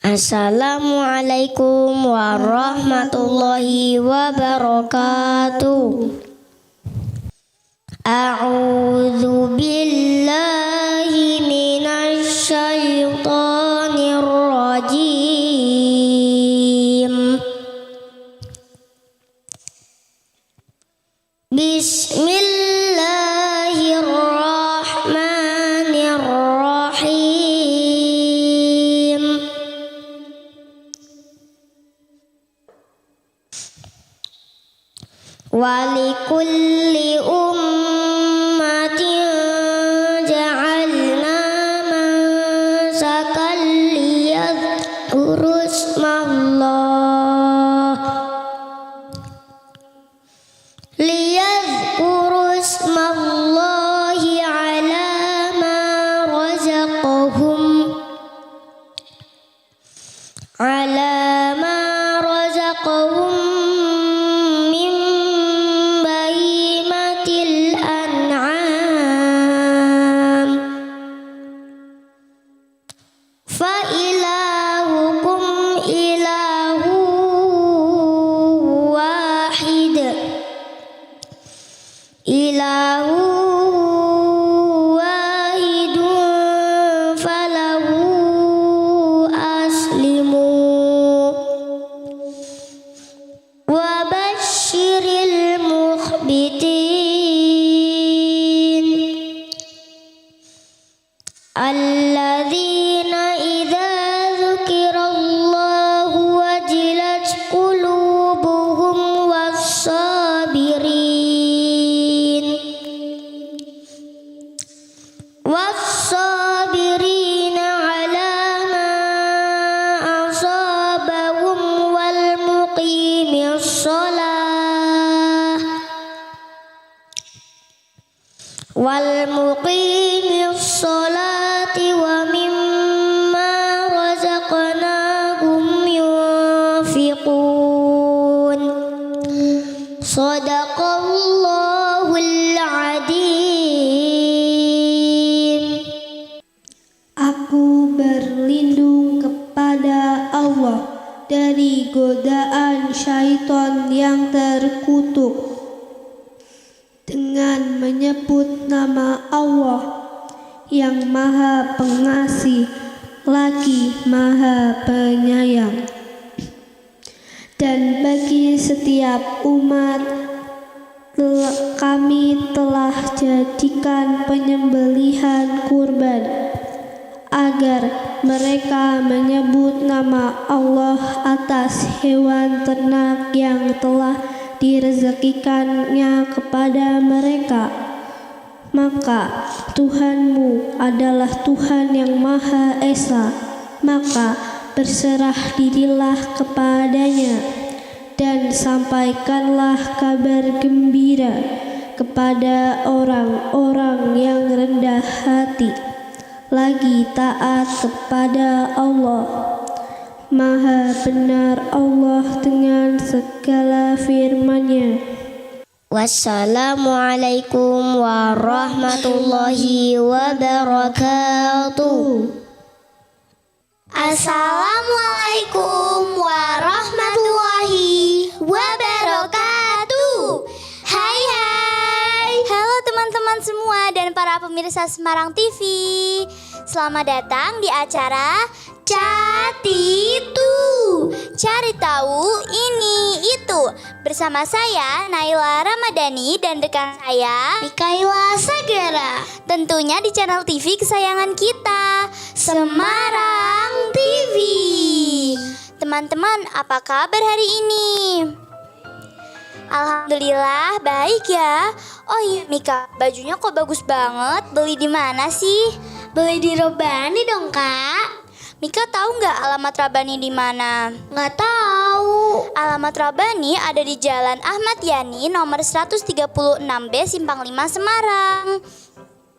Assalamualaikum warahmatullahi wabarakatuh. A'udzu billahi minasy syaithanir rajim. Bismillahirrahmanirrahim. Walikulli ummatin ja'alna mansakan liyadhkuru ismallahi ala ma razaqahum min bahimatil an'am. Fa ilahukum ilahu wahid. Ilahu wahidun falahu aslimu. Wa basyiril mukhbitin alladzina idza dzukirallahu wajilat qulubuhum was-sabirina ala ma asabahum wal muqimis sholati wa mimma razaqnahum yunfiqun. Shadaqallahul adzim. Aku berlindung kepada Allah dari godaan syaitan yang terkutuk dengan menyebut nama Allah yang Maha Pengasih lagi Maha Penyayang. Dan bagi setiap umat kami telah jadikan penyembelihan kurban agar mereka menyebut nama Allah atas hewan ternak yang telah direzekikannya kepada mereka. Maka Tuhanmu adalah Tuhan yang Maha Esa, maka berserah dirilah kepadanya dan sampaikanlah kabar gembira kepada orang-orang yang rendah hati, lagi taat kepada Allah. Maha benar Allah dengan segala firman-Nya. Wassalamualaikum warahmatullahi wabarakatuh. Assalamualaikum warahmatullahi wabarakatuh. Hai hai. Halo teman-teman semua dan para pemirsa Semarang TV. Selamat datang di acara Catitu. Cari tahu ini itu. Bersama saya Naila Ramadhani dan rekan saya Mikaela Sagara. Tentunya di channel TV kesayangan kita, Semarang TV. Teman-teman, apa kabar hari ini? Alhamdulillah baik ya. Oh iya Mika, bajunya kok bagus banget. Beli di mana sih? Beli di Robani dong, Kak. Mika tahu nggak alamat Rabani di mana? Nggak tahu. Alamat Rabani ada di Jalan Ahmad Yani nomor 136B Simpang 5 Semarang.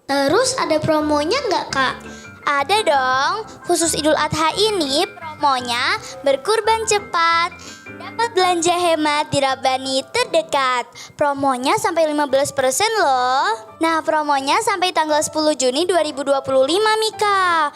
Terus ada promonya nggak, Kak? Ada dong. Khusus Idul Adha ini promonya berkurban cepat. Dapat belanja hemat di Rabani terdekat. Promonya sampai 15% loh. Nah, promonya sampai tanggal 10 Juni 2025 Mika.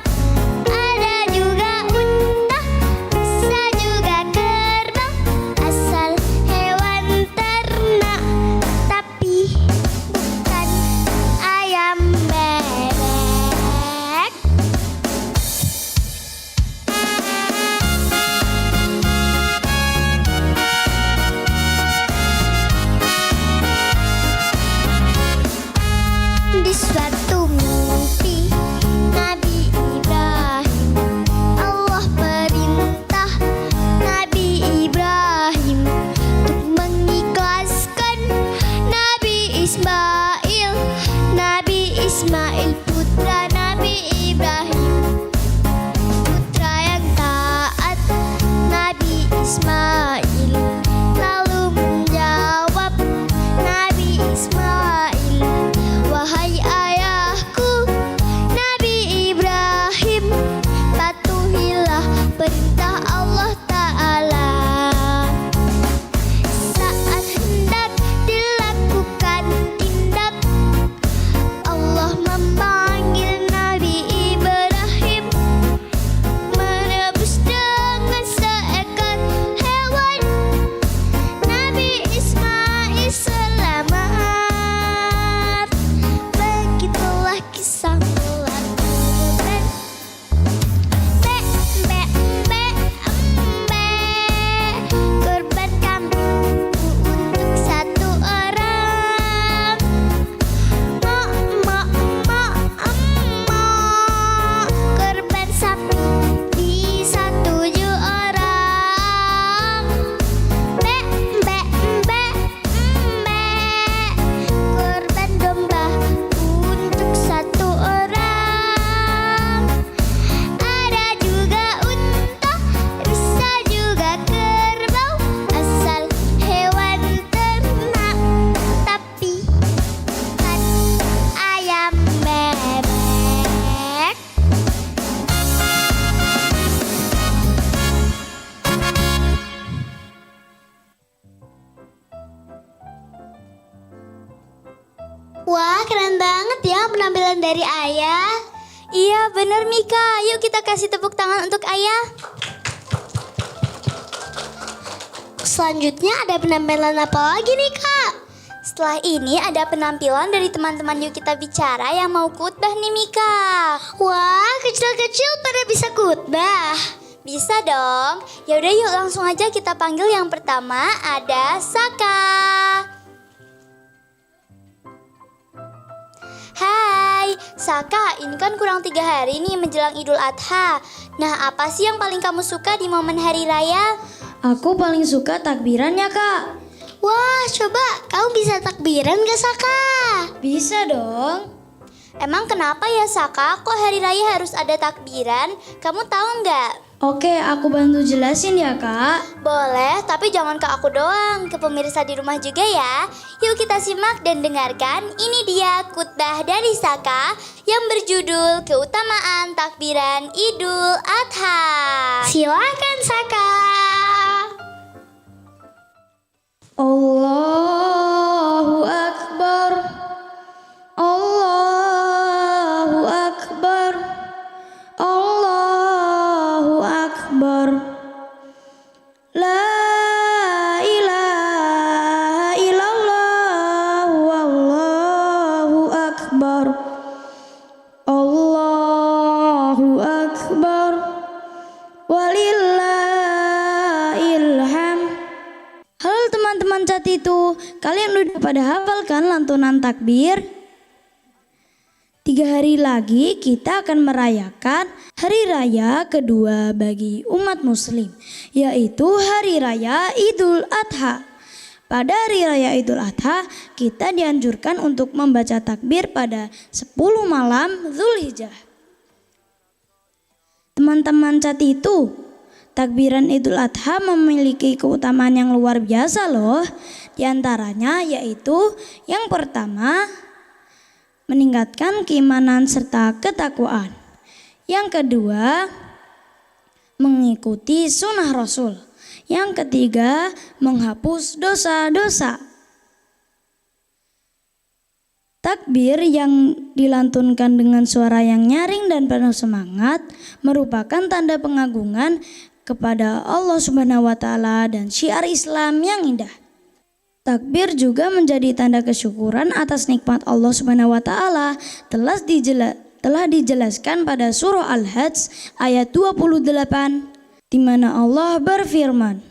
Wah, keren banget ya penampilan dari Ayah. Iya bener Mika, yuk kita kasih tepuk tangan untuk Ayah. Selanjutnya ada penampilan apa lagi nih Kak? Setelah ini ada penampilan dari teman-teman Yuk Kita Bicara yang mau khotbah nih Mika. Wah, kecil-kecil pada bisa khotbah. Bisa dong. Yaudah yuk langsung aja kita panggil yang pertama ada Saka. Hai, Saka, ini kan kurang 3 hari nih menjelang Idul Adha. Nah, apa sih yang paling kamu suka di momen hari raya? Aku paling suka takbirannya, Kak. Wah, coba kamu bisa takbiran gak Saka? Bisa dong. Emang kenapa ya Saka, kok hari raya harus ada takbiran? Kamu tahu nggak? Oke, aku bantu jelasin ya, Kak. Boleh, tapi jangan ke aku doang, ke pemirsa di rumah juga ya. Yuk kita simak dan dengarkan, ini dia khotbah dari Saka yang berjudul Keutamaan Takbiran Idul Adha. Silakan Saka. Allahu Akbar. Allahu Akbar. Allahu Akbar. La ilaha illallah. Wallahu Akbar. Allahu Akbar. Walillahilham. Halo teman-teman cat itu, kalian udah pada hafal kan lantunan takbir? 3 hari lagi kita akan merayakan hari raya kedua bagi umat muslim, yaitu hari raya Idul Adha. Pada hari raya Idul Adha, kita dianjurkan untuk membaca takbir pada 10 malam Zulhijjah. Teman-teman cat itu, takbiran Idul Adha memiliki keutamaan yang luar biasa loh. Di antaranya yaitu yang pertama, meningkatkan keimanan serta ketakwaan. Yang kedua, mengikuti sunnah Rasul. Yang ketiga, menghapus dosa-dosa. Takbir yang dilantunkan dengan suara yang nyaring dan penuh semangat merupakan tanda pengagungan kepada Allah Subhanahu wa taala dan syiar Islam yang indah. Takbir juga menjadi tanda kesyukuran atas nikmat Allah Subhanahu wa taala telah dijelaskan pada surah Al-Hajj ayat 28 di mana Allah berfirman,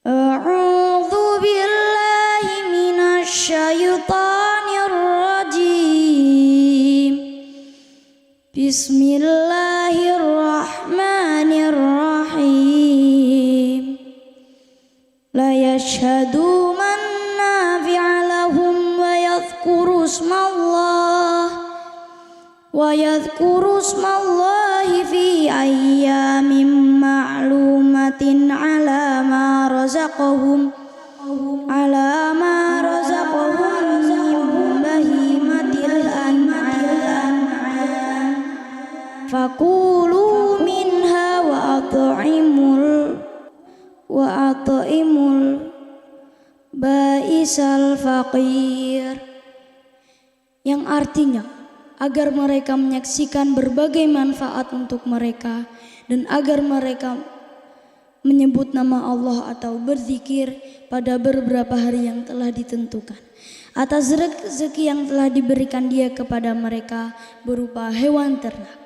A'udzu billahi minasyaitonir rajim. Bismillahirrahmanirrahim. La yashhadu manafi'a lahum wa yadhkuru ismallahi fi ayyamin ma'lumatin ala ma razaqahum min bahimatil an'am fakulu minha wa at'imul ba'isal faqir, yang artinya agar mereka menyaksikan berbagai manfaat untuk mereka dan agar mereka menyebut nama Allah atau berzikir pada beberapa hari yang telah ditentukan atas rezeki yang telah diberikan Dia kepada mereka berupa hewan ternak.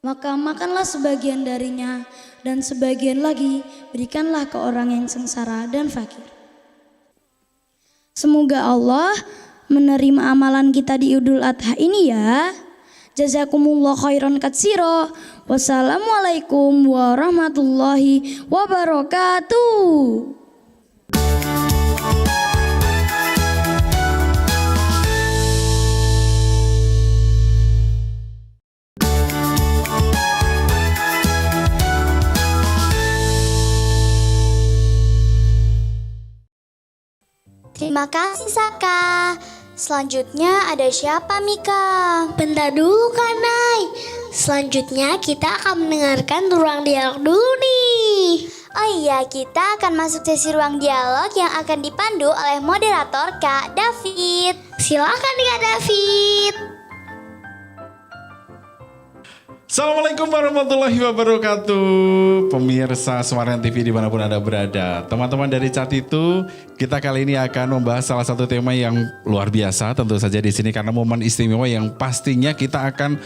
Maka makanlah sebagian darinya dan sebagian lagi berikanlah ke orang yang sengsara dan fakir. Semoga Allah menerima amalan kita di Idul Adha ini ya. Jazakumullah khairan katsira. Wassalamualaikum warahmatullahi wabarakatuh. Terima kasih Saka. Selanjutnya ada siapa Mika? Bentar dulu Kanai. Selanjutnya kita akan mendengarkan ruang dialog dulu nih. Oh iya, kita akan masuk sesi ruang dialog yang akan dipandu oleh moderator Kak David. Silakan Kak David. Assalamualaikum warahmatullahi wabarakatuh. Pemirsa Semarang TV dimanapun Anda berada. Teman-teman dari Cat itu, kita kali ini akan membahas salah satu tema yang luar biasa tentu saja di sini karena momen istimewa yang pastinya kita akan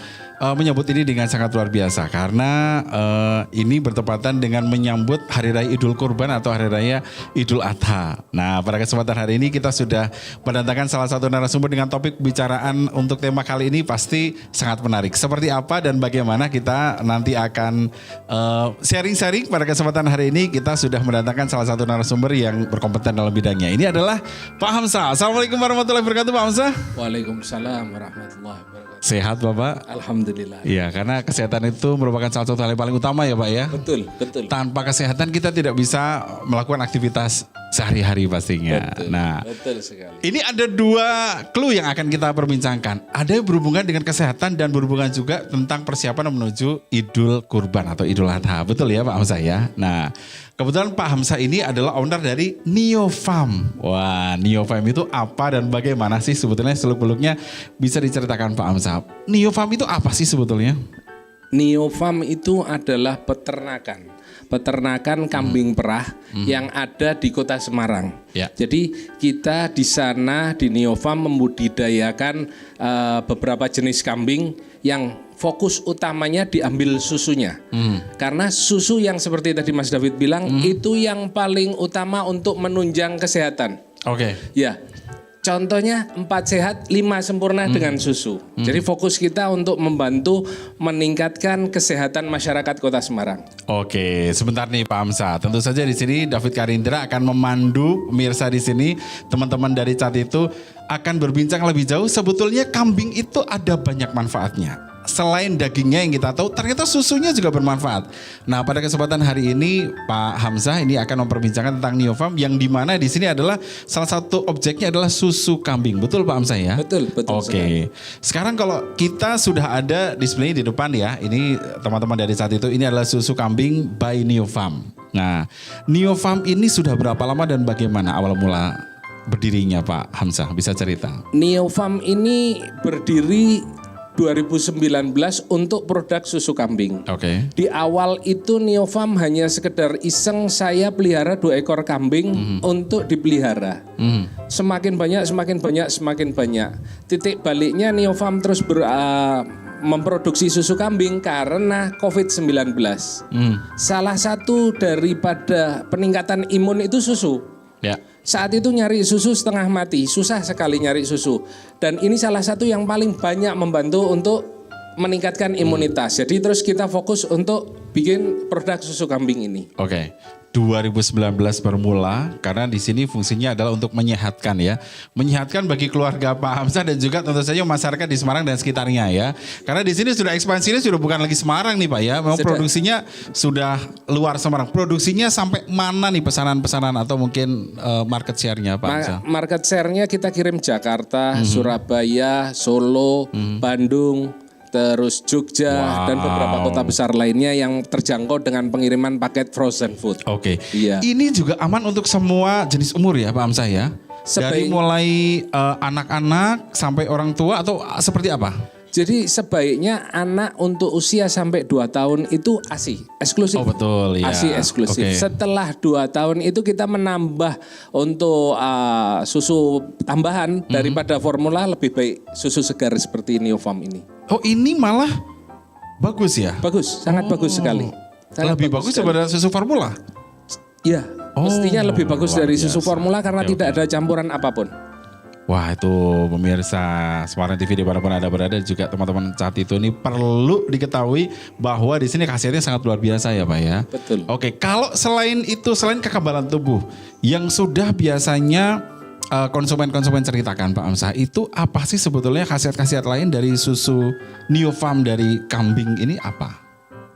menyambut ini dengan sangat luar biasa karena ini bertepatan dengan menyambut Hari Raya Idul Kurban atau Hari Raya Idul Adha. Nah, pada kesempatan hari ini kita sudah mendatangkan salah satu narasumber dengan topik pembicaraan untuk tema kali ini pasti sangat menarik. Seperti apa dan bagaimana kita nanti akan sharing-sharing pada kesempatan hari ini. Kita sudah mendatangkan salah satu narasumber yang berkompeten dalam bidangnya. Ini adalah Pak Hamzah. Assalamualaikum warahmatullahi wabarakatuh Pak Hamzah. Waalaikumsalam warahmatullahi wabarakatuh. Sehat Bapak? Alhamdulillah. Iya, karena kesehatan itu merupakan salah satu hal yang paling utama ya Pak ya. Betul. Tanpa kesehatan kita tidak bisa melakukan aktivitas sehari-hari pastinya. Betul, Nah, betul sekali. ini ada dua clue yang akan kita perbincangkan. Ada yang berhubungan dengan kesehatan dan berhubungan juga tentang persiapan menuju Idul Kurban atau Idul Adha. Betul ya Pak Hamzah ya? Nah, kebetulan Pak Hamzah ini adalah owner dari Neofarm. Wah, Neofarm itu apa dan bagaimana sih sebetulnya seluk-beluknya bisa diceritakan Pak Hamzah? Neofarm itu apa sih sebetulnya? Neofarm itu adalah peternakan kambing perah yang ada di Kota Semarang. Ya. Jadi kita di sana di Neofarm membudidayakan beberapa jenis kambing yang fokus utamanya diambil susunya. Karena susu yang seperti tadi Mas David bilang itu yang paling utama untuk menunjang kesehatan. Oke. Ya. Contohnya 4 sehat, 5 sempurna dengan susu. Jadi fokus kita untuk membantu meningkatkan kesehatan masyarakat Kota Semarang. Oke, sebentar nih Pak Hamzah. Tentu saja di sini David Karindra akan memandu pemirsa di sini, teman-teman dari Cat itu akan berbincang lebih jauh. Sebetulnya kambing itu ada banyak manfaatnya. Selain dagingnya yang kita tahu, ternyata susunya juga bermanfaat. Nah, pada kesempatan hari ini Pak Hamzah ini akan memperbincangkan tentang Neofarm yang dimana di sini adalah salah satu objeknya adalah susu kambing. Betul Pak Hamzah ya? Betul. Oke. Sekarang kalau kita sudah ada display di depan ya, ini teman-teman dari Cat itu ini adalah susu kambing by Neofarm. Nah, Neofarm ini sudah berapa lama dan bagaimana awal mula berdirinya Pak Hamzah? Bisa cerita? Neofarm ini berdiri 2019 untuk produk susu kambing. Oke. Di awal itu Neofarm hanya sekedar iseng saya pelihara 2 ekor kambing untuk dipelihara. Semakin banyak. Titik baliknya Neofarm terus memproduksi susu kambing karena COVID-19. Salah satu daripada peningkatan imun itu susu. Ya. Saat itu nyari susu setengah mati, susah sekali nyari susu. Dan ini salah satu yang paling banyak membantu untuk meningkatkan imunitas. Jadi terus kita fokus untuk bikin produk susu kambing ini. Oke. 2019 bermula karena di sini fungsinya adalah untuk menyehatkan ya. Menyehatkan bagi keluarga Pak Hamzah dan juga tentu saja masyarakat di Semarang dan sekitarnya ya. Karena di sini sudah ekspansinya sudah bukan lagi Semarang nih Pak ya. Memang produksinya sudah luar Semarang. Produksinya sampai mana nih pesanan-pesanan atau mungkin market share-nya Pak Hamzah? Market share-nya kita kirim Jakarta, Surabaya, Solo, Bandung, terus Jogja dan beberapa kota besar lainnya yang terjangkau dengan pengiriman paket frozen food. Oke. Iya. Ini juga aman untuk semua jenis umur ya Pak Hamzah ya? Dari mulai anak-anak sampai orang tua atau seperti apa? Jadi sebaiknya anak untuk usia sampai 2 tahun itu ASI, eksklusif. Oh betul ya. ASI eksklusif. Okay. Setelah 2 tahun itu kita menambah untuk susu tambahan daripada formula, lebih baik susu segar seperti Neofarm ini. Oh ini malah bagus ya? Bagus, sangat bagus sekali. Sangat Lebih bagus daripada susu formula? Iya, mestinya lebih bagus luar dari susu biasa. formula karena tidak ada campuran apapun. Wah itu pemirsa Semarang TV dimanapun Anda berada juga teman-teman Cat itu ini perlu diketahui bahwa di sini khasiatnya sangat luar biasa ya Pak ya. Betul. Oke, kalau selain itu selain kekebalan tubuh yang sudah biasanya konsumen-konsumen ceritakan Pak Hamzah, itu apa sih sebetulnya khasiat-khasiat lain dari susu Neofarm dari kambing ini apa?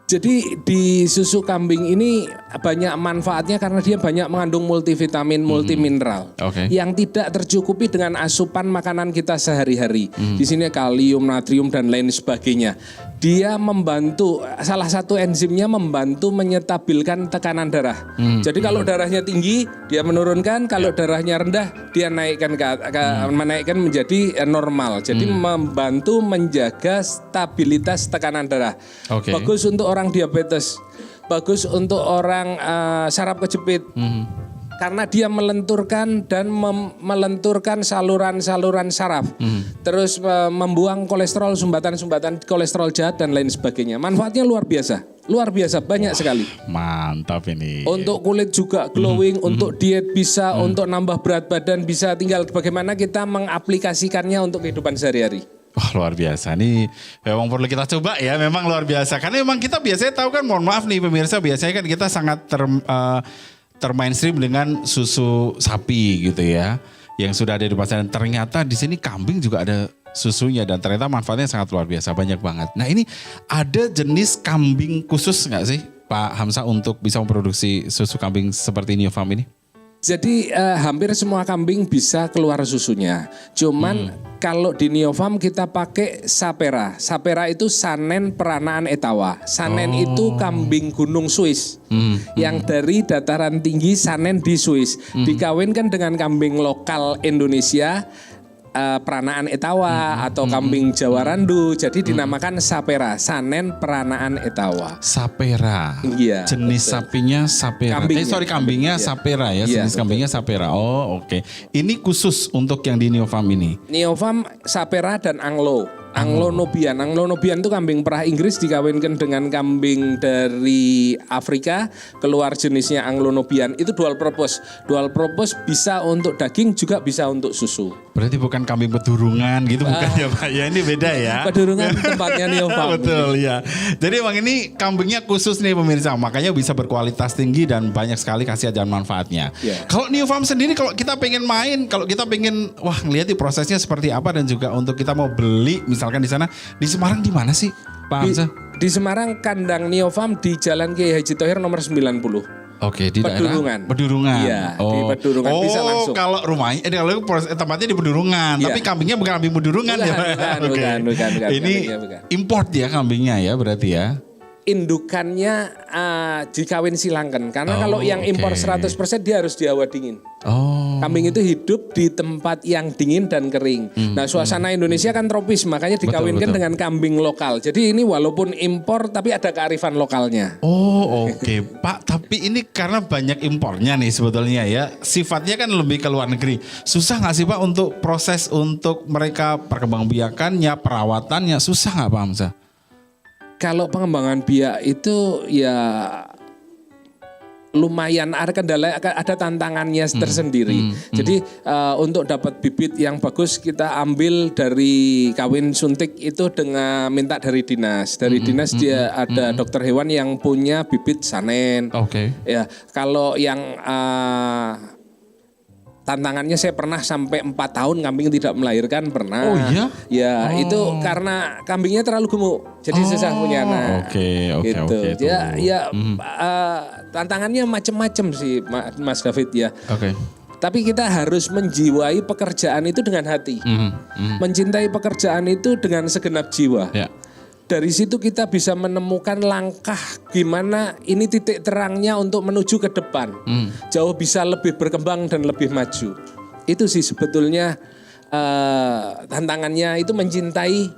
Jadi di susu kambing ini banyak manfaatnya karena dia banyak mengandung multivitamin, multimineral yang tidak tercukupi dengan asupan makanan kita sehari-hari. Di sini kalium, natrium dan lain sebagainya. dia membantu, salah satu enzimnya membantu menyetabilkan tekanan darah. Jadi kalau darahnya tinggi dia menurunkan, kalau darahnya rendah dia naikkan menaikkan menjadi normal. Jadi membantu menjaga stabilitas tekanan darah. Oke. Bagus untuk orang diabetes, bagus untuk orang saraf kejepit. Karena dia melenturkan dan melenturkan saluran-saluran saraf. Terus membuang kolesterol, sumbatan-sumbatan kolesterol jahat dan lain sebagainya. Manfaatnya luar biasa, banyak sekali. Mantap ini. Untuk kulit juga glowing, untuk diet bisa, untuk nambah berat badan bisa, tinggal bagaimana kita mengaplikasikannya untuk kehidupan sehari-hari. Wah, luar biasa. Ini memang perlu kita coba ya, memang luar biasa. Karena memang kita biasanya tahu kan, mohon maaf nih pemirsa, biasanya kan kita sangat termainstream dengan susu sapi gitu ya, yang sudah ada di pasaran. Ternyata di sini kambing juga ada susunya dan ternyata manfaatnya sangat luar biasa, banyak banget. Nah ini ada jenis kambing khusus nggak sih Pak Hamzah untuk bisa memproduksi susu kambing seperti Neofarm ini? Jadi hampir semua kambing bisa keluar susunya. Cuman kalau di Neofarm kita pakai Sapera. Sapera itu Sanen Peranaan Etawa. Sanen itu kambing gunung Swiss. Yang dari dataran tinggi Sanen di Swiss. Dikawinkan dengan kambing lokal Indonesia. Peranaan Etawa atau kambing Jawa Randu, jadi dinamakan Sapera, Sanen Peranaan Etawa. Sapera, iya, jenis betul. Sapinya Sapera. Kambingnya Sapera ya, jenis kambingnya Sapera. Oh oke. Ini khusus untuk yang di Neofarm ini. Neofarm Sapera dan Anglo Nubian. Anglo Nubian itu kambing perah Inggris dikawinkan dengan kambing dari Afrika, keluar jenisnya Anglo Nubian. Itu dual purpose. Dual purpose bisa untuk daging juga bisa untuk susu. Berarti bukan kambing pedurungan gitu bukan ya Pak? Ya ini beda ya. Pedurungan tempatnya Neofarm. Betul ya. Jadi emang ini kambingnya khusus nih pemirsa, makanya bisa berkualitas tinggi dan banyak sekali khasiat dan manfaatnya. Yeah. Kalau Neofarm sendiri kalau kita pengen main, kalau kita pengen wah ngelihat di prosesnya seperti apa dan juga untuk kita mau beli misalkan di sana, di Semarang di mana sih Pak Hamzah? Di Semarang kandang Neofarm di Jalan Kiai Haji Thohir nomor 90. Oke, di Pedurungan. daerah Pedurungan. Iya, di Pedurungan bisa langsung. Kalau rumahnya, kalau tempatnya di Pedurungan, tapi kambingnya bukan kambing Pedurungan ya Pak? Bukan. Ini import ya kambingnya ya berarti ya? Indukannya dikawin silangkan. Karena kalau yang impor 100% dia harus di hawa dingin. Kambing itu hidup di tempat yang dingin dan kering. Nah suasana Indonesia kan tropis, makanya dikawinkan dengan kambing lokal. Jadi ini walaupun impor tapi ada kearifan lokalnya. Oh oke. Pak, tapi ini karena banyak impornya nih sebetulnya ya. Sifatnya kan lebih ke luar negeri. Susah gak sih Pak untuk proses untuk mereka perkembangbiakannya, perawatannya, susah gak Pak Hamzah? Kalau pengembangan biak itu ya lumayan ada kendala, ada tantangannya tersendiri. Jadi untuk dapat bibit yang bagus kita ambil dari kawin suntik itu dengan minta dari dinas. Dari dinas dia ada dokter hewan yang punya bibit sanen. Oke. Ya, kalau yang tantangannya saya pernah sampai 4 tahun kambing tidak melahirkan pernah. Oh iya? Ya itu karena kambingnya terlalu gemuk. Jadi susah punya anak. Oke. Gitu. Tantangannya macam-macam sih Mas David ya. Oke. Tapi kita harus menjiwai pekerjaan itu dengan hati. Mencintai pekerjaan itu dengan segenap jiwa. Ya. Dari situ kita bisa menemukan langkah gimana ini titik terangnya untuk menuju ke depan. Jauh bisa lebih berkembang dan lebih maju. Itu sih sebetulnya tantangannya itu mencintai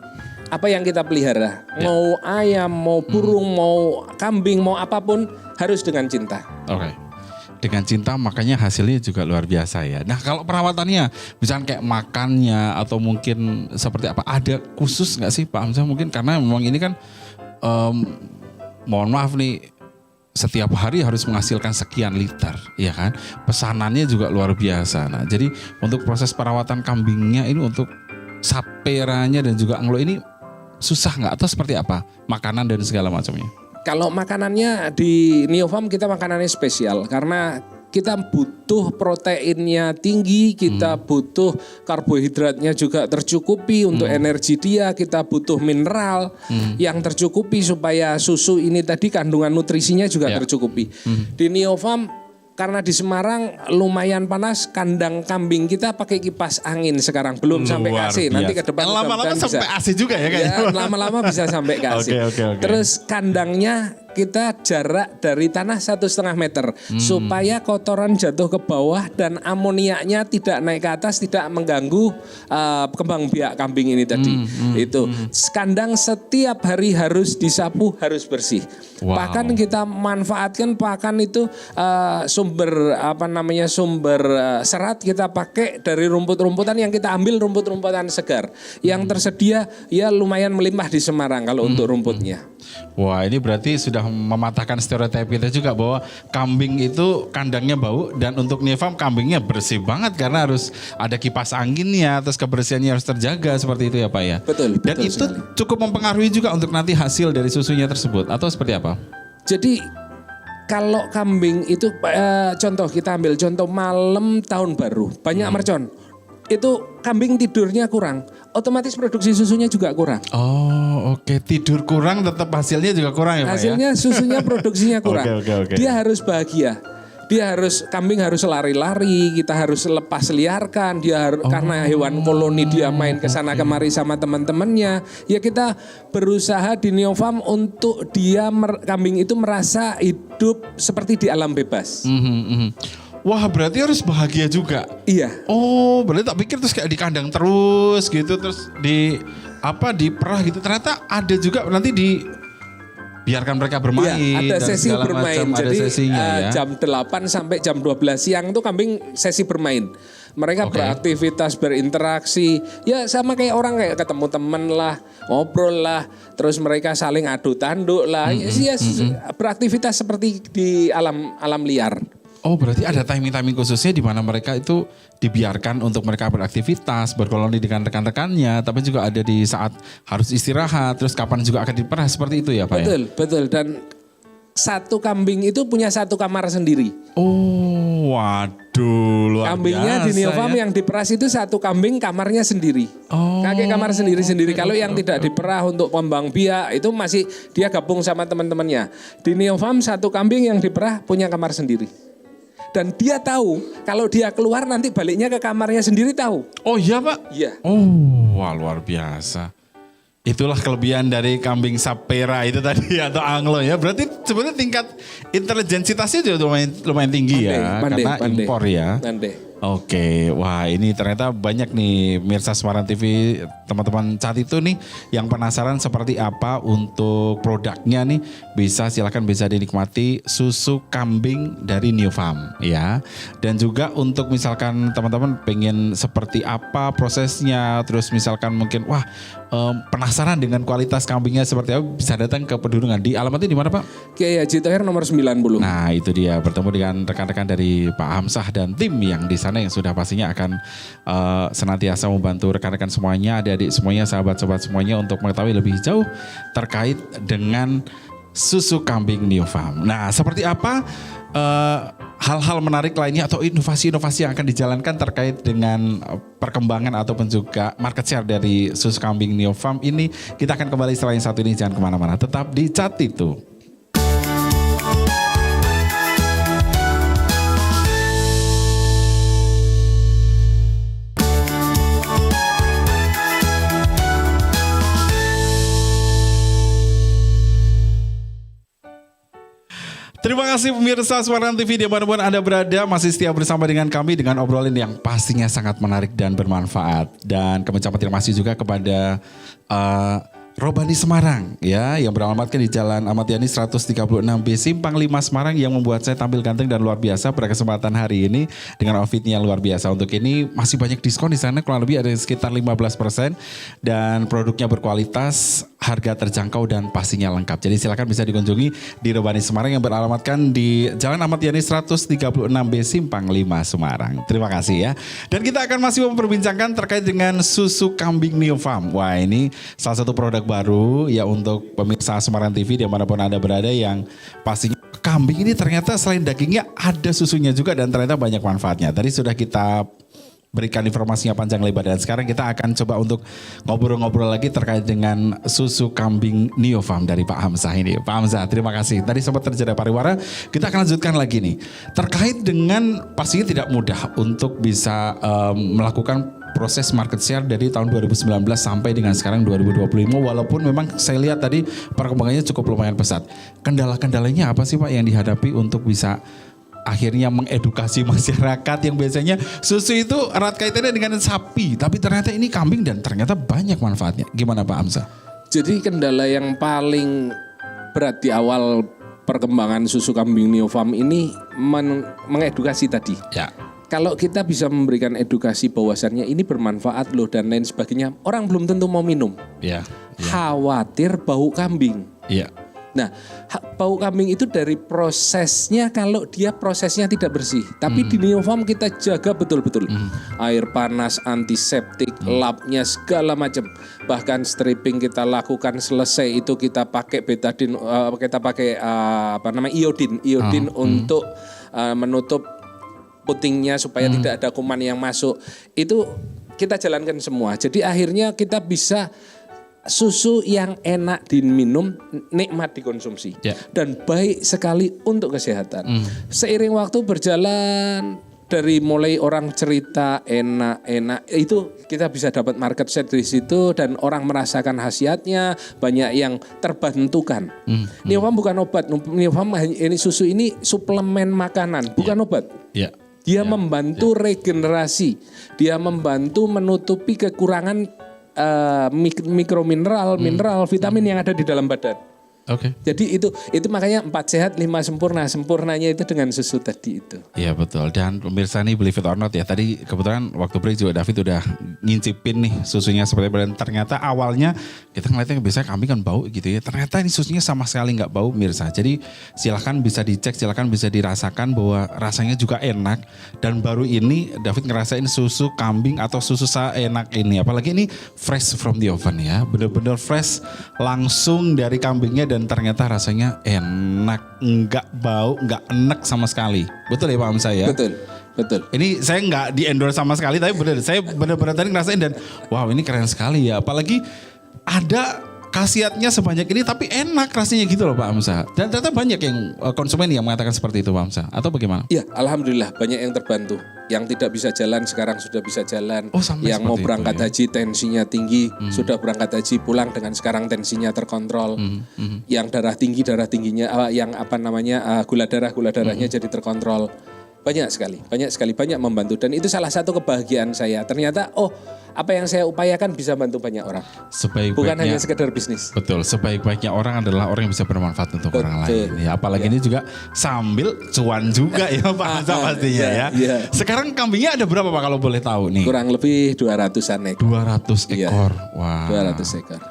apa yang kita pelihara. Ya. Mau ayam, mau burung, mau kambing, mau apapun harus dengan cinta. Oke. Dengan cinta makanya hasilnya juga luar biasa ya. Nah kalau perawatannya misalnya kayak makannya atau mungkin seperti apa, ada khusus gak sih Pak Hamzah mungkin karena memang ini kan mohon maaf nih setiap hari harus menghasilkan sekian liter ya kan. Pesanannya juga luar biasa. Nah jadi untuk proses perawatan kambingnya ini untuk saperanya dan juga anglo ini susah gak atau seperti apa makanan dan segala macamnya? Kalau makanannya di Neofarm kita makanannya spesial karena kita butuh proteinnya tinggi, kita butuh karbohidratnya juga tercukupi untuk energi dia, kita butuh mineral yang tercukupi supaya susu ini tadi kandungan nutrisinya juga tercukupi. Di Neofarm karena di Semarang lumayan panas, kandang kambing kita pakai kipas angin sekarang, belum sampai ke Luar AC. Nanti biasa. ke depan lama-lama mudah-mudahan sampai AC juga ya kayaknya. Ya, lama-lama bisa sampai ke AC. Oke. Terus kandangnya kita jarak dari tanah 1,5 meter supaya kotoran jatuh ke bawah dan amoniaknya tidak naik ke atas, tidak mengganggu kembang biak kambing ini tadi. Itu kandang setiap hari harus disapu, harus bersih. Wow. Bahkan kita manfaatkan pakan itu sumber serat kita pakai dari rumput-rumputan yang kita ambil, rumput-rumputan segar yang tersedia ya lumayan melimpah di Semarang kalau untuk rumputnya. Wah, ini berarti sudah mematahkan stereotip kita juga bahwa kambing itu kandangnya bau, dan untuk Neofarm kambingnya bersih banget karena harus ada kipas anginnya, terus kebersihannya harus terjaga seperti itu ya Pak ya. Betul. Dan betul itu sekali. cukup mempengaruhi juga untuk nanti hasil dari susunya tersebut atau seperti apa? Jadi kalau kambing itu contoh, kita ambil contoh malam tahun baru banyak mercon. Itu kambing tidurnya kurang, otomatis produksi susunya juga kurang. Oh, oke. Tidur kurang tetap hasilnya juga kurang ya Pak ya? Hasilnya susunya produksinya kurang. Oke. Dia harus bahagia. Kambing harus lari-lari, kita harus lepas liarkan. Karena hewan koloni dia main ke sana kemari sama teman-temannya. Ya kita berusaha di Neofarm untuk kambing itu merasa hidup seperti di alam bebas. Wah, berarti harus bahagia juga. Iya. Oh, berarti tak pikir terus kayak di kandang terus gitu, terus diperah gitu. Ternyata ada juga nanti biarkan mereka bermain. Iya, ada dan sesi segala bermain. macam, ada Jadi sesinya, ya. jam 8 sampai jam 12 siang itu kambing sesi bermain. Mereka beraktivitas, berinteraksi. Ya sama kayak orang, kayak ketemu temen lah, ngobrol lah. Terus mereka saling adu tanduk lah. Beraktivitas seperti di alam liar. Oh, berarti ada timing-timing khususnya di mana mereka itu dibiarkan untuk mereka beraktivitas, berkoloni dengan rekan-rekannya, tapi juga ada di saat harus istirahat, terus kapan juga akan diperah, seperti itu ya Pak ya? Betul. Dan satu kambing itu punya satu kamar sendiri. Oh, waduh, luar Kambingnya biasa di Neofarm ya. yang diperas itu satu kambing kamarnya sendiri. Kakek kamar sendiri-sendiri. Kalau yang tidak diperah untuk kembang biak itu masih dia gabung sama teman-temannya. Di Neofarm satu kambing yang diperah punya kamar sendiri. Dan dia tahu kalau dia keluar nanti baliknya ke kamarnya sendiri tahu. Oh iya Pak? Iya. Oh, wah luar biasa. Itulah kelebihan dari kambing Sapera itu tadi atau Anglo ya. Berarti sebenarnya tingkat intelijensitasnya juga lumayan tinggi karena impor ya. Oke, wah ini ternyata banyak nih Mirsa Semarang TV, teman-teman Cat itu nih yang penasaran seperti apa untuk produknya nih, bisa dinikmati susu kambing dari Neofarm ya. Dan juga untuk misalkan teman-teman pengen seperti apa prosesnya, terus misalkan mungkin penasaran dengan kualitas kambingnya seperti apa, bisa datang ke Pedurungan. Di alamatnya di mana Pak? Kiai Haji Thohir nomor 90. Nah itu dia, bertemu dengan rekan-rekan dari Pak Hamzah dan tim yang di sana yang sudah pastinya akan senantiasa membantu rekan-rekan semuanya, adik-adik semuanya, sahabat-sahabat semuanya untuk mengetahui lebih jauh terkait dengan susu kambing Neofarm. Nah seperti apa hal-hal menarik lainnya atau inovasi-inovasi yang akan dijalankan terkait dengan perkembangan ataupun juga market share dari susu kambing Neofarm ini, kita akan kembali setelah yang satu ini. Jangan kemana-mana, tetap di Cat itu. Terima kasih pemirsa Semarang TV dimanapun Anda berada, masih setia bersama dengan kami dengan obrolan yang pastinya sangat menarik dan bermanfaat. Dan kami ucapkan terima kasih juga kepada Robani Semarang ya, yang beralamatkan di Jalan Ahmad Yani 136B Simpang 5 Semarang, yang membuat saya tampil ganteng dan luar biasa pada kesempatan hari ini dengan outfitnya luar biasa. Untuk ini masih banyak diskon di sana, kurang lebih ada sekitar 15% dan produknya berkualitas, harga terjangkau dan pastinya lengkap. Jadi silakan bisa dikunjungi di Robani Semarang yang beralamatkan di Jalan Ahmad Yani 136B Simpang 5 Semarang. Terima kasih ya. Dan kita akan masih memperbincangkan terkait dengan susu kambing Neofarm. Wah, ini salah satu produk baru ya untuk pemirsa Semarang TV dimanapun Anda berada, yang pastinya kambing ini ternyata selain dagingnya ada susunya juga dan ternyata banyak manfaatnya. Tadi sudah kita berikan informasinya panjang lebar. Dan sekarang kita akan coba untuk ngobrol-ngobrol lagi terkait dengan susu kambing Neofarm dari Pak Hamzah ini. Pak Hamzah, terima kasih. Tadi sempat terjadi pariwara, kita akan lanjutkan lagi nih. Terkait dengan pastinya tidak mudah untuk bisa melakukan proses market share dari tahun 2019 sampai dengan sekarang 2025, walaupun memang saya lihat tadi perkembangannya cukup lumayan pesat. Kendala-kendalanya apa sih Pak yang dihadapi untuk bisa akhirnya mengedukasi masyarakat yang biasanya susu itu erat kaitannya dengan sapi, tapi ternyata ini kambing dan ternyata banyak manfaatnya. Gimana Pak Hamzah? Jadi kendala yang paling berat di awal perkembangan susu kambing Neofarm ini mengedukasi tadi. Ya. Kalau kita bisa memberikan edukasi bahwasannya ini bermanfaat loh dan lain sebagainya, orang belum tentu mau minum. Ya. Khawatir bau kambing. Iya. Nah, bau kambing itu dari prosesnya, kalau dia prosesnya tidak bersih. Tapi di Neofarm kita jaga betul-betul. Air panas, antiseptik, lapnya segala macam. Bahkan stripping kita lakukan selesai itu kita pakai betadine, kita pakai iodin untuk menutup putingnya supaya tidak ada kuman yang masuk. Itu kita jalankan semua. Jadi akhirnya kita bisa susu yang enak diminum, nikmat dikonsumsi, dan baik sekali untuk kesehatan. Seiring waktu berjalan, dari mulai orang cerita enak-enak, itu kita bisa dapat market share dari situ dan orang merasakan khasiatnya, banyak yang terbantukan. Neofarm bukan obat, Neofarm ini susu ini suplemen makanan, bukan obat. Dia membantu regenerasi, dia membantu menutupi kekurangan mikromineral, mineral, vitamin yang ada di dalam badan. Oke. Jadi itu makanya 4 sehat 5 sempurna. Sempurnanya itu dengan susu tadi itu. Iya betul. Dan pemirsa nih believe it or not ya. Tadi kebetulan waktu break juga David udah ngincipin nih susunya seperti apa. Dan ternyata awalnya kita ngeliatnya biasanya kambing kan bau gitu ya. Ternyata ini susunya sama sekali nggak bau pemirsa. Jadi silakan bisa dicek, silakan bisa dirasakan bahwa rasanya juga enak. Dan baru ini David ngerasain susu kambing atau susu enak ini. Apalagi ini fresh from the oven ya. Bener-bener fresh langsung dari kambingnya dan ternyata rasanya enak, nggak bau, nggak enek sama sekali. Betul ya Pak Hamzah ya? Betul. Ini saya nggak di endorse sama sekali, tapi saya benar-benar tadi ngerasain dan wow ini keren sekali ya. Apalagi ada khasiatnya sebanyak ini tapi enak rasanya gitu loh Pak Hamzah. Dan ternyata banyak yang konsumen yang mengatakan seperti itu Pak Hamzah. Atau bagaimana? Iya, alhamdulillah banyak yang terbantu. Yang tidak bisa jalan sekarang sudah bisa jalan. Yang mau berangkat haji tensinya tinggi sudah berangkat haji pulang dengan sekarang tensinya terkontrol. Yang darah tingginya yang gula darahnya jadi terkontrol. Banyak sekali banyak membantu dan itu salah satu kebahagiaan saya. Ternyata apa yang saya upayakan bisa bantu banyak orang. Bukan hanya sekedar bisnis. Betul, sebaik-baiknya orang adalah orang yang bisa bermanfaat untuk orang lain. Ya, apalagi ini juga sambil cuan juga ya Pak Hamzah pastinya ya. Sekarang kambingnya ada berapa Pak kalau boleh tahu nih? Kurang lebih 200-an ekor. 200 ekor. Wah. 200 ekor.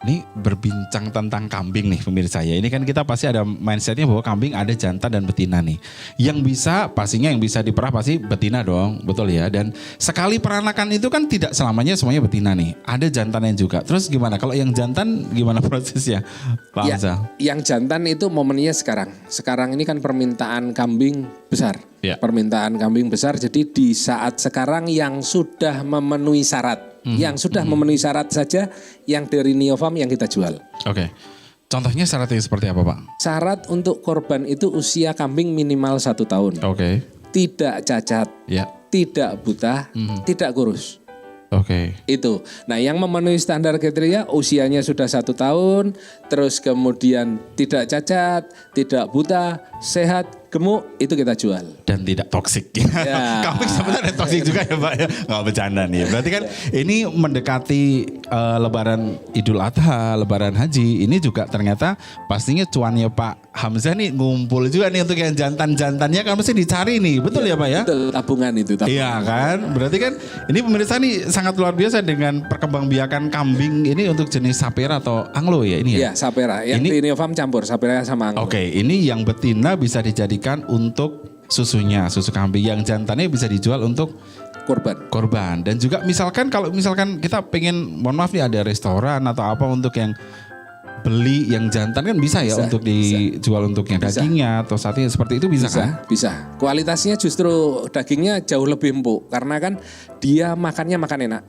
Ini berbincang tentang kambing nih pemirsa ya. Ini kan kita pasti ada mindsetnya bahwa kambing ada jantan dan betina nih. Yang bisa diperah pasti betina dong, betul ya. Dan sekali peranakan itu kan tidak selamanya semuanya betina nih. Ada jantannya juga. Terus gimana? Kalau yang jantan gimana prosesnya Pak Hamzah? Yang jantan itu momennya sekarang. Sekarang ini kan permintaan kambing besar. Permintaan kambing besar. Jadi di saat sekarang yang sudah memenuhi syarat. Yang sudah memenuhi syarat saja yang dari Neofarm yang kita jual. Oke. Contohnya syaratnya seperti apa Pak? Syarat untuk korban itu usia kambing minimal 1 tahun. Oke. Tidak cacat, tidak buta, tidak kurus. Oke. Itu. Nah yang memenuhi standar kriteria usianya sudah 1 tahun, terus kemudian tidak cacat, tidak buta, sehat, gemuk, itu kita jual. Dan tidak toksik. Kambing sebenarnya toksik juga ya Pak ya. Nggak bercanda nih. Berarti kan ini mendekati Lebaran Idul Adha, Lebaran Haji. Ini juga ternyata pastinya cuannya Pak Hamzah nih ngumpul juga nih untuk yang jantan-jantannya kan mesti dicari nih. Betul ya Pak ya? Betul, tabungan itu. Iya kan? Berarti kan ini pemirsa nih sangat luar biasa dengan perkembangbiakan kambing ini untuk jenis Sapera atau Anglo ya ini ya? Iya Sapera. Yang ini, di Neofarm campur Sapera sama Anglo. Oke, ini yang betina bisa dijadikan untuk susunya, susu kambing. Yang jantannya bisa dijual untuk korban. Dan juga misalkan kalau kita pengen, mohon maaf nih ada restoran atau apa untuk yang beli yang jantan kan bisa ya untuk dijual untuk yang dagingnya atau sate seperti itu bisa kan? Bisa. Kualitasnya justru dagingnya jauh lebih empuk karena kan dia makannya makan enak.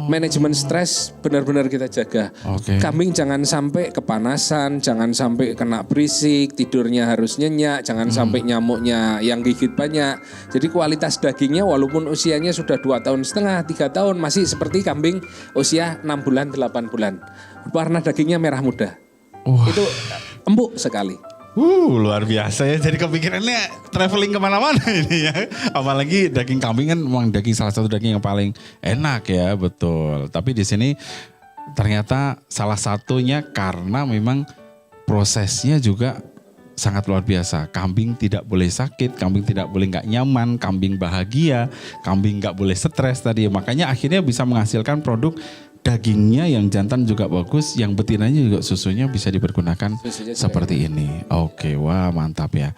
Manajemen stres benar-benar kita jaga. Kambing jangan sampai kepanasan, jangan sampai kena berisik, tidurnya harus nyenyak, jangan sampai nyamuknya yang gigit banyak. Jadi kualitas dagingnya walaupun usianya sudah 2,5 tahun, 3 tahun masih seperti kambing usia 6 bulan, 8 bulan. Warna dagingnya merah muda. Itu empuk sekali. Luar biasa ya. Jadi kepikirannya traveling kemana-mana ini ya. Apalagi daging kambing kan memang daging salah satu daging yang paling enak ya, betul. Tapi di sini ternyata salah satunya karena memang prosesnya juga sangat luar biasa. Kambing tidak boleh sakit, kambing tidak boleh nggak nyaman, kambing bahagia, kambing nggak boleh stres tadi. Makanya akhirnya bisa menghasilkan produk dagingnya yang jantan juga bagus, yang betinanya juga susunya bisa dipergunakan seperti ini. Oke, wah mantap ya.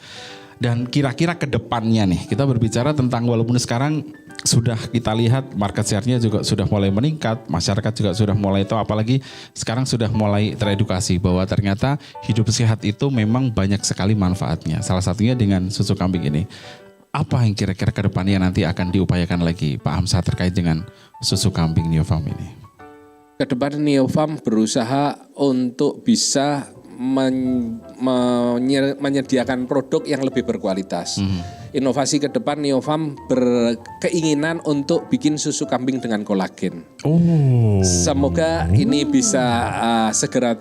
Dan kira-kira ke depannya nih, kita berbicara tentang walaupun sekarang sudah kita lihat market share-nya juga sudah mulai meningkat, masyarakat juga sudah mulai tahu, apalagi sekarang sudah mulai teredukasi bahwa ternyata hidup sehat itu memang banyak sekali manfaatnya. Salah satunya dengan susu kambing ini. Apa yang kira-kira ke depannya nanti akan diupayakan lagi Pak Hamzah terkait dengan susu kambing Neofarm ini? Kedepan Neofarm berusaha untuk bisa menyediakan produk yang lebih berkualitas. Inovasi ke depan Neofarm berkeinginan untuk bikin susu kambing dengan kolagen. Semoga ini bisa segera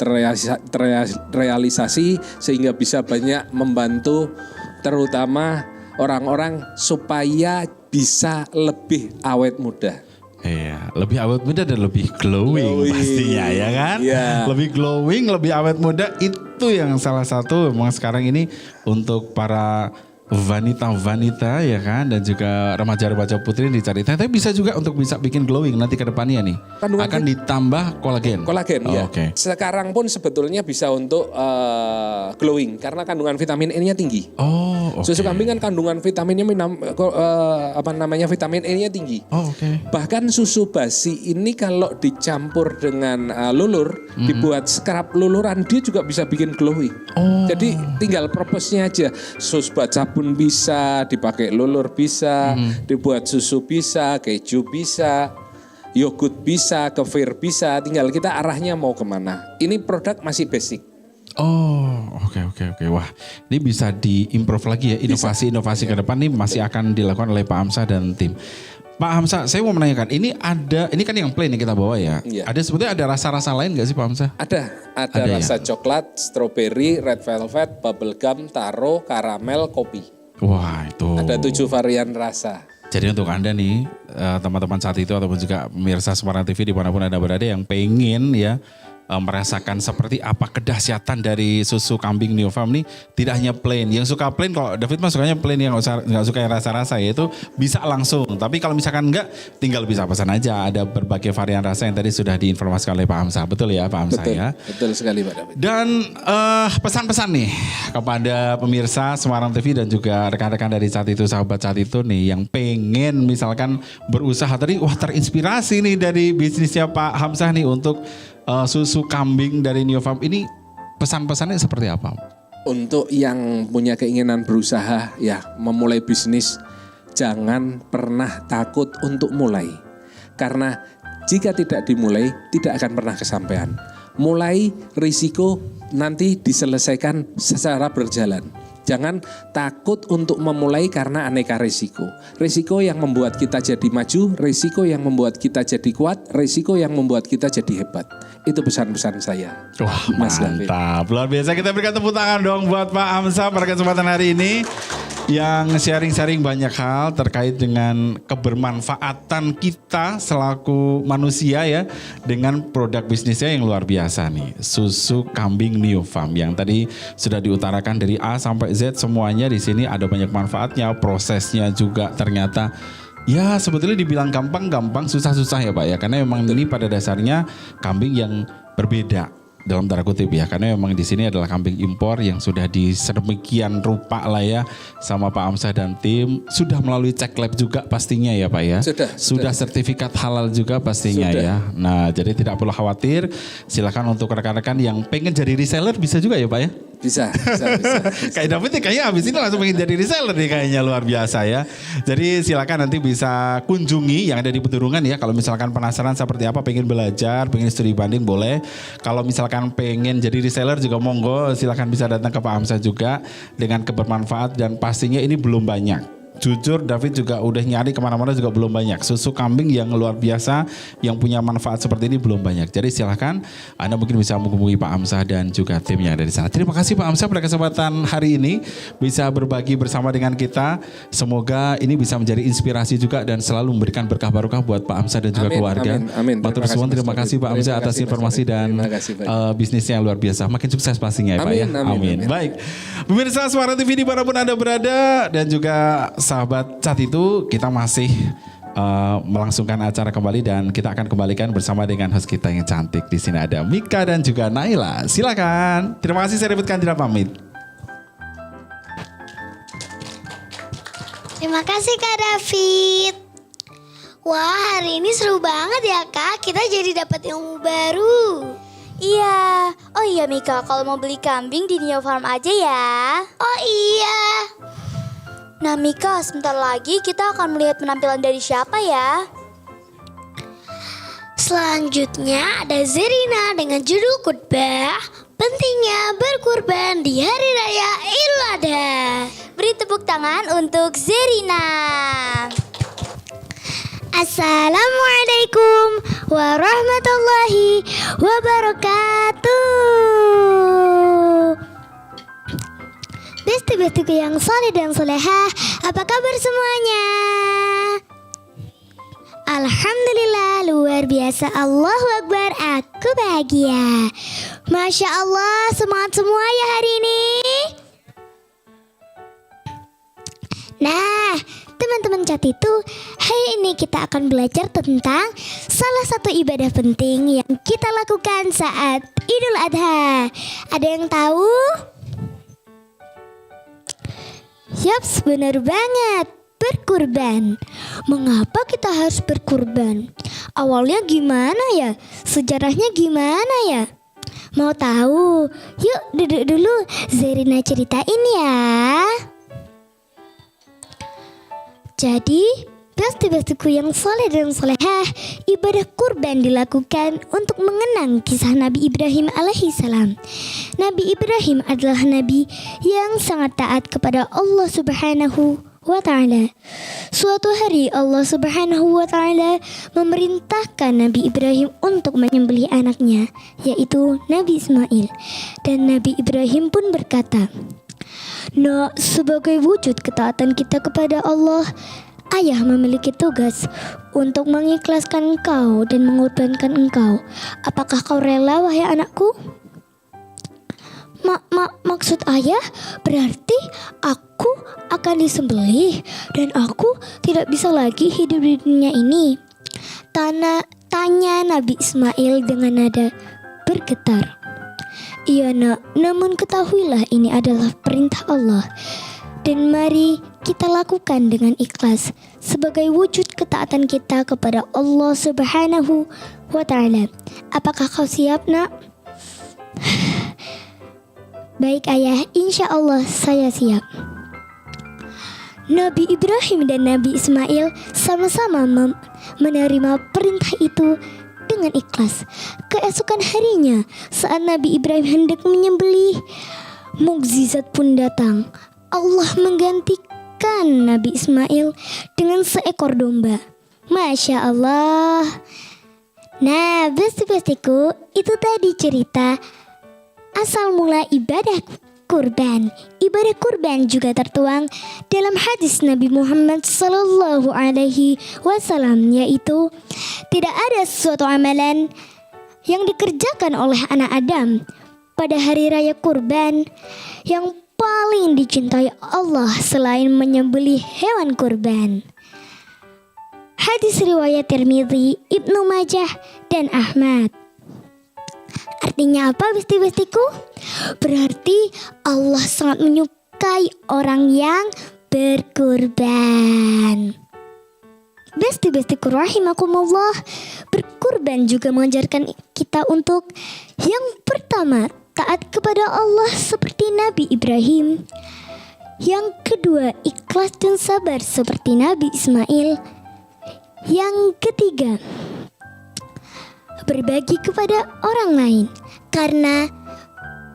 terrealisasi sehingga bisa banyak membantu terutama orang-orang supaya bisa lebih awet muda. Iya, lebih awet muda dan lebih glowing pastinya ya kan? Lebih glowing, lebih awet muda itu yang salah satu memang sekarang ini untuk para wanita-wanita ya kan, dan juga remaja-remaja putri dicari. Tapi bisa juga untuk bisa bikin glowing nanti ke depannya nih. Akan ditambah kolagen. Kolagen ya. Sekarang pun sebetulnya bisa untuk glowing karena kandungan vitamin E-nya tinggi. Susu kambing kan kandungan vitaminnya vitamin E-nya tinggi. Bahkan susu basi ini kalau dicampur dengan lulur, dibuat scrub luluran, dia juga bisa bikin glowing. Jadi tinggal purpose-nya aja. Susu baca pun bisa, dipakai lulur bisa, dibuat susu bisa, keju bisa, yogurt bisa, kefir bisa, tinggal kita arahnya mau kemana. Ini produk masih basic. Oke. Wah, ini bisa diimprove lagi ya, inovasi-inovasi ke depan ini masih akan dilakukan oleh Pak Hamzah dan tim. Pak Hamzah, saya mau menanyakan, ini kan yang plain yang kita bawa ya. Ada sebetulnya ada rasa-rasa lain nggak sih Pak Hamzah? Ada rasa coklat, strawberry, red velvet, bubblegum, taro, karamel, kopi. Wah itu. Ada 7 varian rasa. Jadi untuk Anda nih teman-teman saat itu ataupun juga pemirsa Semarang TV dimanapun Anda berada yang pengen ya merasakan seperti apa kedahsyatan dari susu kambing Neofarm ini, tidak hanya plain. Yang suka plain, kalau David mah sukanya plain, yang nggak suka yang rasa-rasa ya itu bisa langsung. Tapi kalau misalkan enggak, tinggal bisa pesan aja. Ada berbagai varian rasa yang tadi sudah diinformasikan oleh Pak Hamzah. Betul ya Pak Hamzah ya? Betul sekali Pak David. Dan pesan-pesan nih kepada pemirsa Semarang TV dan juga rekan-rekan dari Saat Itu, sahabat Saat Itu nih yang pengen misalkan berusaha tadi, wah terinspirasi nih dari bisnisnya Pak Hamzah nih untuk susu kambing dari Neofarm ini, pesan-pesannya seperti apa? Untuk yang punya keinginan berusaha ya memulai bisnis, jangan pernah takut untuk mulai. Karena jika tidak dimulai tidak akan pernah kesampaian. Mulai, risiko nanti diselesaikan secara berjalan. Jangan takut untuk memulai karena aneka risiko. Risiko yang membuat kita jadi maju, risiko yang membuat kita jadi kuat, risiko yang membuat kita jadi hebat. Itu pesan-pesan saya. Wah mantap, luar biasa. Kita berikan tepuk tangan dong buat Pak Hamzah pada kesempatan hari ini. Yang sharing-sharing banyak hal terkait dengan kebermanfaatan kita selaku manusia ya. Dengan produk bisnisnya yang luar biasa nih. Susu kambing Neofarm yang tadi sudah diutarakan dari A sampai Z semuanya di sini ada banyak manfaatnya. Prosesnya juga ternyata ya sebetulnya dibilang gampang-gampang, susah-susah ya Pak ya. Karena memang ini pada dasarnya kambing yang berbeda. dalam tanda kutip ya, karena memang di sini adalah kambing impor yang sudah sedemikian rupa lah ya sama Pak Amsah dan tim, sudah melalui cek lab juga pastinya ya Pak ya. Sudah sertifikat halal juga pastinya ya. Nah, jadi tidak perlu khawatir. Silakan untuk rekan-rekan yang pengen jadi reseller bisa juga ya Pak ya. Bisa. Kayak David nih kayaknya habis ini langsung pengen jadi reseller nih, kayaknya luar biasa ya. Jadi silakan nanti bisa kunjungi yang ada di Pedurungan ya. Kalau misalkan penasaran seperti apa, pengen belajar, pengen studi banding boleh. Kalau misalkan pengen jadi reseller juga monggo, silakan bisa datang ke Pak Amsah juga dengan kebermanfaat, dan pastinya ini belum banyak. Jujur David juga udah nyari kemana-mana juga belum banyak. Susu kambing yang luar biasa yang punya manfaat seperti ini belum banyak. Jadi silahkan Anda mungkin bisa menghubungi Pak Amsah dan juga tim yang ada di sana. Terima kasih Pak Amsah pada kesempatan hari ini bisa berbagi bersama dengan kita. Semoga ini bisa menjadi inspirasi juga dan selalu memberikan berkah barokah buat Pak Amsah dan juga keluarga. Amin. Terima kasih Pak Amsah atas informasi dan bisnisnya yang luar biasa. Makin sukses pastinya ya Pak ya. Amin. Baik. Pemirsa Suara TV dimanapun Anda berada dan juga sahabat Cat itu, kita masih melangsungkan acara kembali dan kita akan kembalikan bersama dengan host kita yang cantik. Di sini ada Mika dan juga Naila. Silakan. Terima kasih, saya David Kandira pamit. Terima kasih Kak David. Wah, hari ini seru banget ya Kak. Kita jadi dapat ilmu baru. Iya. Oh iya Mika, kalau mau beli kambing di Neo Farm aja ya. Oh iya. Nah Mika, sebentar lagi kita akan melihat penampilan dari siapa ya? Selanjutnya ada Zerina dengan judul khutbah pentingnya berkurban di Hari Raya Idul Adha. Beri tepuk tangan untuk Zerina. Assalamualaikum warahmatullahi wabarakatuh. Besti-bestiku yang soleh dan solehah, apa kabar semuanya? Alhamdulillah, luar biasa, Allahu Akbar, aku bahagia. Masya Allah, semangat semua ya hari ini. Nah, teman-teman Cat itu, hari ini kita akan belajar tentang salah satu ibadah penting yang kita lakukan saat Idul Adha. Ada yang tahu? Yaps, benar banget, berkurban. Mengapa kita harus berkurban? Awalnya gimana ya? Sejarahnya gimana ya? Mau tahu? Yuk duduk dulu, Zerina ceritain ya. Jadi, besti-bestiku yang soleh dan solehah, ibadah kurban dilakukan untuk mengenang kisah Nabi Ibrahim alaihissalam. Nabi Ibrahim adalah nabi yang sangat taat kepada Allah Subhanahu wa ta'ala. Suatu hari Allah Subhanahu wa ta'ala memerintahkan Nabi Ibrahim untuk menyembelih anaknya, yaitu Nabi Ismail. Dan Nabi Ibrahim pun berkata, "Nak, sebagai wujud ketaatan kita kepada Allah, ayah memiliki tugas untuk mengikhlaskan engkau dan mengorbankan engkau. Apakah kau rela, wahai anakku?" Maksud ayah berarti aku akan disembelih dan aku tidak bisa lagi hidup di dunia ini? Tanya Nabi Ismail dengan nada bergetar. "Iya nak, namun ketahuilah ini adalah perintah Allah. Dan mari kita lakukan dengan ikhlas sebagai wujud ketaatan kita kepada Allah Subhanahu wa ta'ala. Apakah kau siap nak?" "Baik ayah, insya Allah saya siap." Nabi Ibrahim dan Nabi Ismail sama-sama menerima perintah itu dengan ikhlas. Keesokan harinya, saat Nabi Ibrahim hendak menyembelih, mukjizat pun datang. Allah menggantikan Nabi Ismail dengan seekor domba. Masya Allah. Nah, besti-bestiku, itu tadi cerita asal mula ibadah kurban. Ibadah kurban juga tertuang dalam hadis Nabi Muhammad sallallahu alaihi wasallam, yaitu tidak ada suatu amalan yang dikerjakan oleh anak Adam pada hari raya kurban yang paling dicintai Allah selain menyembelih hewan kurban. Hadis riwayat Tirmidzi, Ibnu Majah dan Ahmad. Artinya apa besti-bestiku? Berarti Allah sangat menyukai orang yang berkurban. Besti-bestiku rahimakumullah, berkurban juga mengajarkan kita untuk yang pertama, taat kepada Allah seperti Nabi Ibrahim. Yang kedua, ikhlas dan sabar seperti Nabi Ismail. Yang ketiga, berbagi kepada orang lain, karena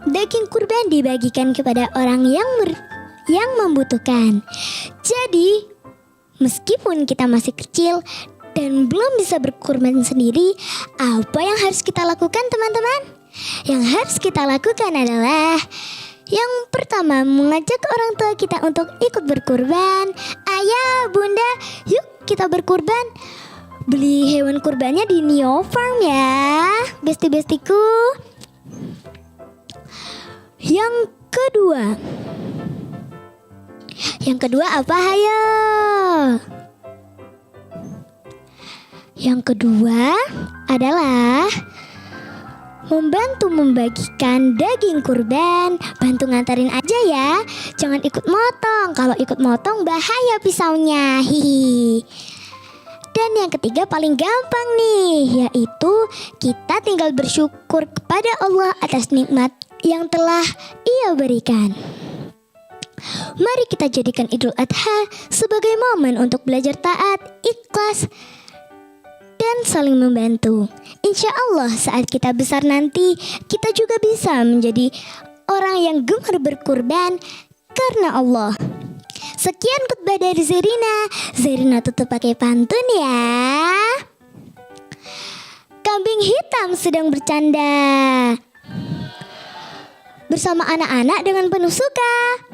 daging kurban dibagikan kepada orang yang membutuhkan. Jadi, meskipun kita masih kecil dan belum bisa berkurban sendiri, apa yang harus kita lakukan, teman-teman? Yang harus kita lakukan adalah yang pertama, mengajak orang tua kita untuk ikut berkurban. Ayah, bunda, yuk kita berkurban. Beli hewan kurbannya di Neo Farm ya, besti-bestiku. Yang kedua apa, hayo? Yang kedua adalah membantu membagikan daging kurban. Bantu ngantarin aja ya, jangan ikut motong. Kalau ikut motong bahaya pisaunya. Hihi. Dan yang ketiga paling gampang nih, yaitu kita tinggal bersyukur kepada Allah atas nikmat yang telah Ia berikan. Mari kita jadikan Idul Adha sebagai momen untuk belajar taat, ikhlas, dan saling membantu. Insya Allah saat kita besar nanti, kita juga bisa menjadi orang yang gemar berkurban karena Allah. Sekian khutbah dari Zerina. Zerina tutup pakai pantun ya. Kambing hitam sedang bercanda bersama anak-anak dengan penuh suka.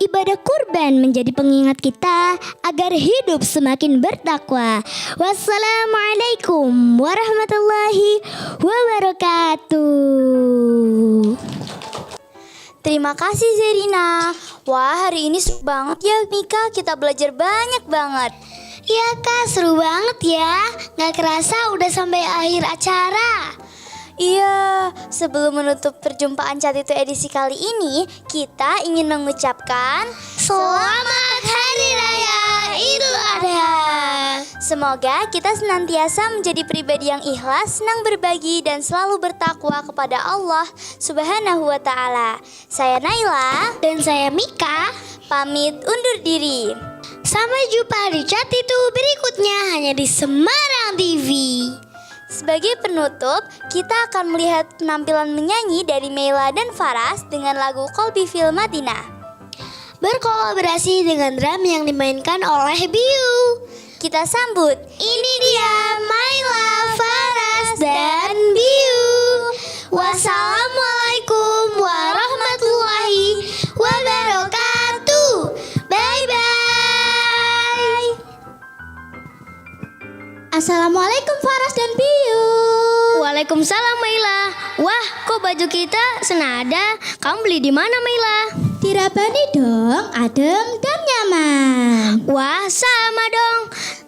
Ibadah kurban menjadi pengingat kita agar hidup semakin bertakwa. Wassalamualaikum warahmatullahi wabarakatuh. Terima kasih Zerina. Wah, hari ini seru banget ya Mika, kita belajar banyak banget. Iya Kak, seru banget ya. Gak kerasa udah sampai akhir acara. Iya, sebelum menutup perjumpaan Cat Itu edisi kali ini, kita ingin mengucapkan Selamat Hari Raya Idul Adha. Semoga kita senantiasa menjadi pribadi yang ikhlas, senang berbagi, dan selalu bertakwa kepada Allah Subhanahu wa Ta'ala. Saya Naila Dan saya Mika, pamit undur diri. sampai jumpa di Cat Itu berikutnya hanya di Semarang TV. Sebagai penutup, kita akan melihat penampilan menyanyi dari Meila dan Faras dengan lagu Kolbi Fil Madinah. Berkolaborasi dengan drum yang dimainkan oleh Biu. Kita sambut, Ini dia Maila, Faras, dan Biu. Wassalamualaikum warahmatullahi wabarakatuh. Bye-bye. Assalamualaikum Faras dan Biu. Waalaikumsalam Maila. Wah, kok baju kita senada? Kamu beli di mana Maila? Di Rabani dong, adem dan nyaman. Wah, sama dong.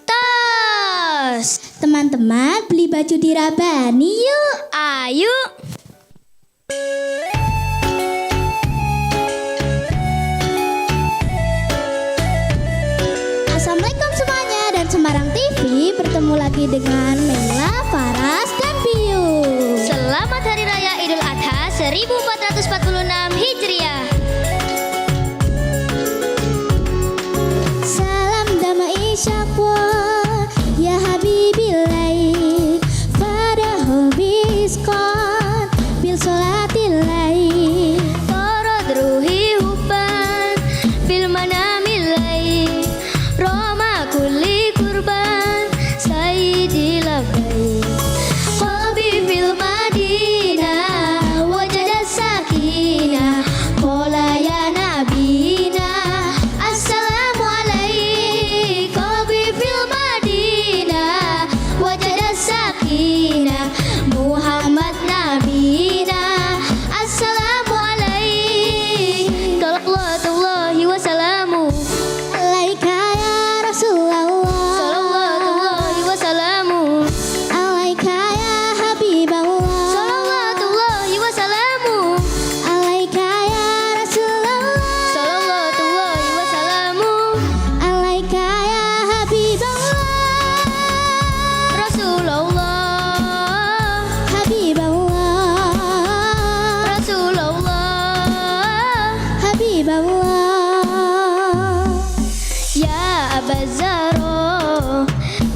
Tos. Teman-teman beli baju di Rabani yuk. Ayo. Assalamualaikum semuanya dan Semarang TV bertemu lagi dengan Meila, Faras, dan Biu. Selamat Hari Raya Idul Adha 1446 Hijriah. Salam damai syakwa ya habibillah fadahu biskon bil sholatillahi Farad ruhi hubban bil manamilai Roma kulli kurban sayyidi labai Qalbi fil madinah wajada sakin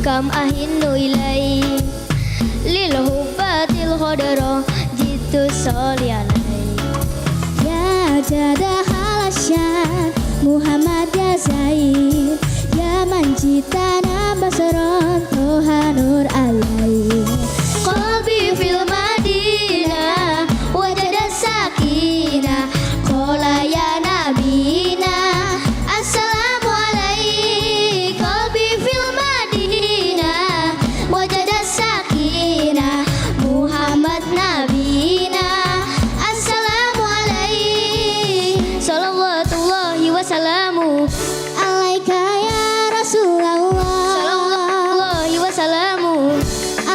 كم أهن إليه للهبات الخضراء جئت صلي عليه يا جاد خلشان محمد يا زين يا من جئتنا بشرا طه نور عليه قلبي في المدينة وجد السكينة قال يا نبينا السلام عليك قلبي في المدينة وجد السكينة محمد نبينا السلام عليه صلوات الله وسلامه alaika ya Rasulullah الله وسلامه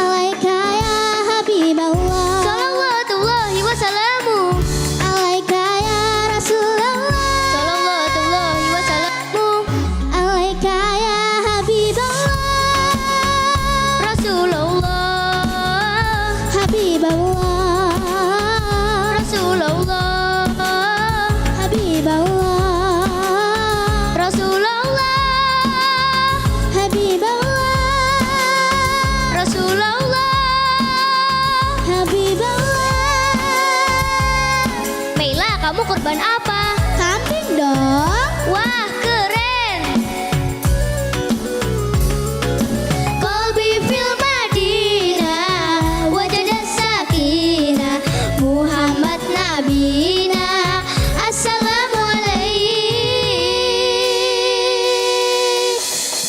alaika ya Habiballah صلوات الله وسلامه alaika ya Rasulullah صلوات الله وسلامه alaika ya Habiballah رسول الله Habiballah رسول الله Habiballah رسول الله Habiballah رسول الله Habiballah Meila, kamu kurban apa? kambing dong Wah, keren. Qalbi fil Madinah wajada sakinah Muhammad nabina assalamu alaihi.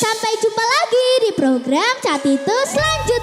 sampai jumpa lagi di program Cat Itu selanjutnya.